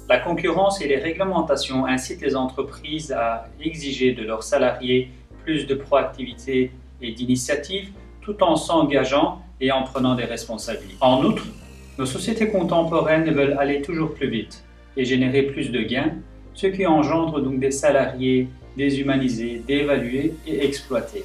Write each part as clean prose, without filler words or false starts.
La concurrence et les réglementations incitent les entreprises à exiger de leurs salariés plus de proactivité et d'initiative tout en s'engageant et en prenant des responsabilités. En outre, nos sociétés contemporaines veulent aller toujours plus vite et générer plus de gains, ce qui engendre donc des salariés déshumanisés, dévalués et exploités.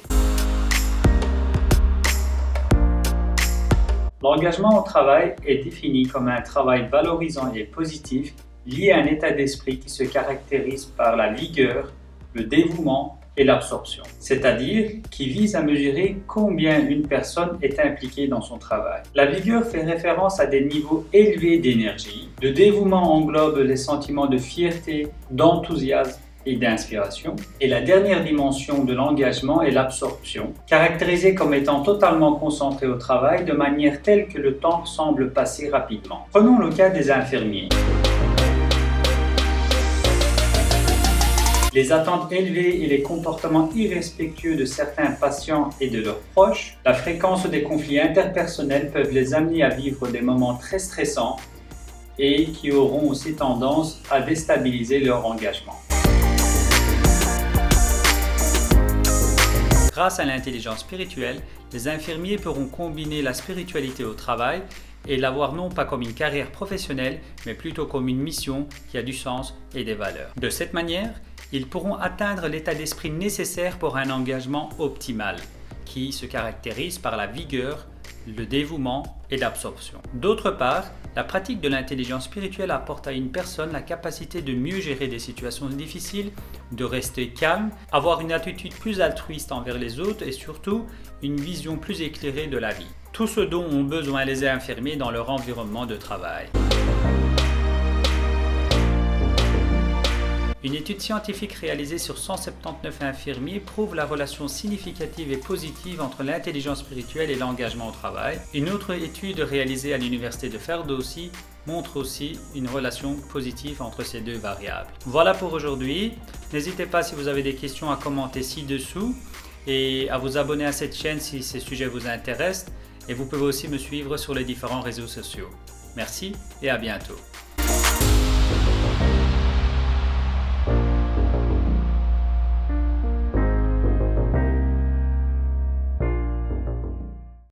L'engagement au travail est défini comme un travail valorisant et positif lié à un état d'esprit qui se caractérise par la vigueur, le dévouement et l'absorption, c'est-à-dire qui vise à mesurer combien une personne est impliquée dans son travail. La vigueur fait référence à des niveaux élevés d'énergie. Le dévouement englobe les sentiments de fierté, d'enthousiasme et d'inspiration. Et la dernière dimension de l'engagement est l'absorption, caractérisée comme étant totalement concentré au travail de manière telle que le temps semble passer rapidement. Prenons le cas des infirmiers. Les attentes élevées et les comportements irrespectueux de certains patients et de leurs proches, la fréquence des conflits interpersonnels peuvent les amener à vivre des moments très stressants et qui auront aussi tendance à déstabiliser leur engagement. Grâce à l'intelligence spirituelle, les infirmiers pourront combiner la spiritualité au travail et la voir non pas comme une carrière professionnelle, mais plutôt comme une mission qui a du sens et des valeurs. De cette manière, ils pourront atteindre l'état d'esprit nécessaire pour un engagement optimal, qui se caractérise par la vigueur, le dévouement et l'absorption. D'autre part, la pratique de l'intelligence spirituelle apporte à une personne la capacité de mieux gérer des situations difficiles, de rester calme, avoir une attitude plus altruiste envers les autres et surtout une vision plus éclairée de la vie. Tout ce dont ont besoin les infirmiers dans leur environnement de travail. Une étude scientifique réalisée sur 179 infirmiers prouve la relation significative et positive entre l'intelligence spirituelle et l'engagement au travail. Une autre étude réalisée à l'université de Ferdowsi montre aussi une relation positive entre ces deux variables. Voilà pour aujourd'hui. N'hésitez pas si vous avez des questions à commenter ci-dessous et à vous abonner à cette chaîne si ces sujets vous intéressent. Et vous pouvez aussi me suivre sur les différents réseaux sociaux. Merci et à bientôt.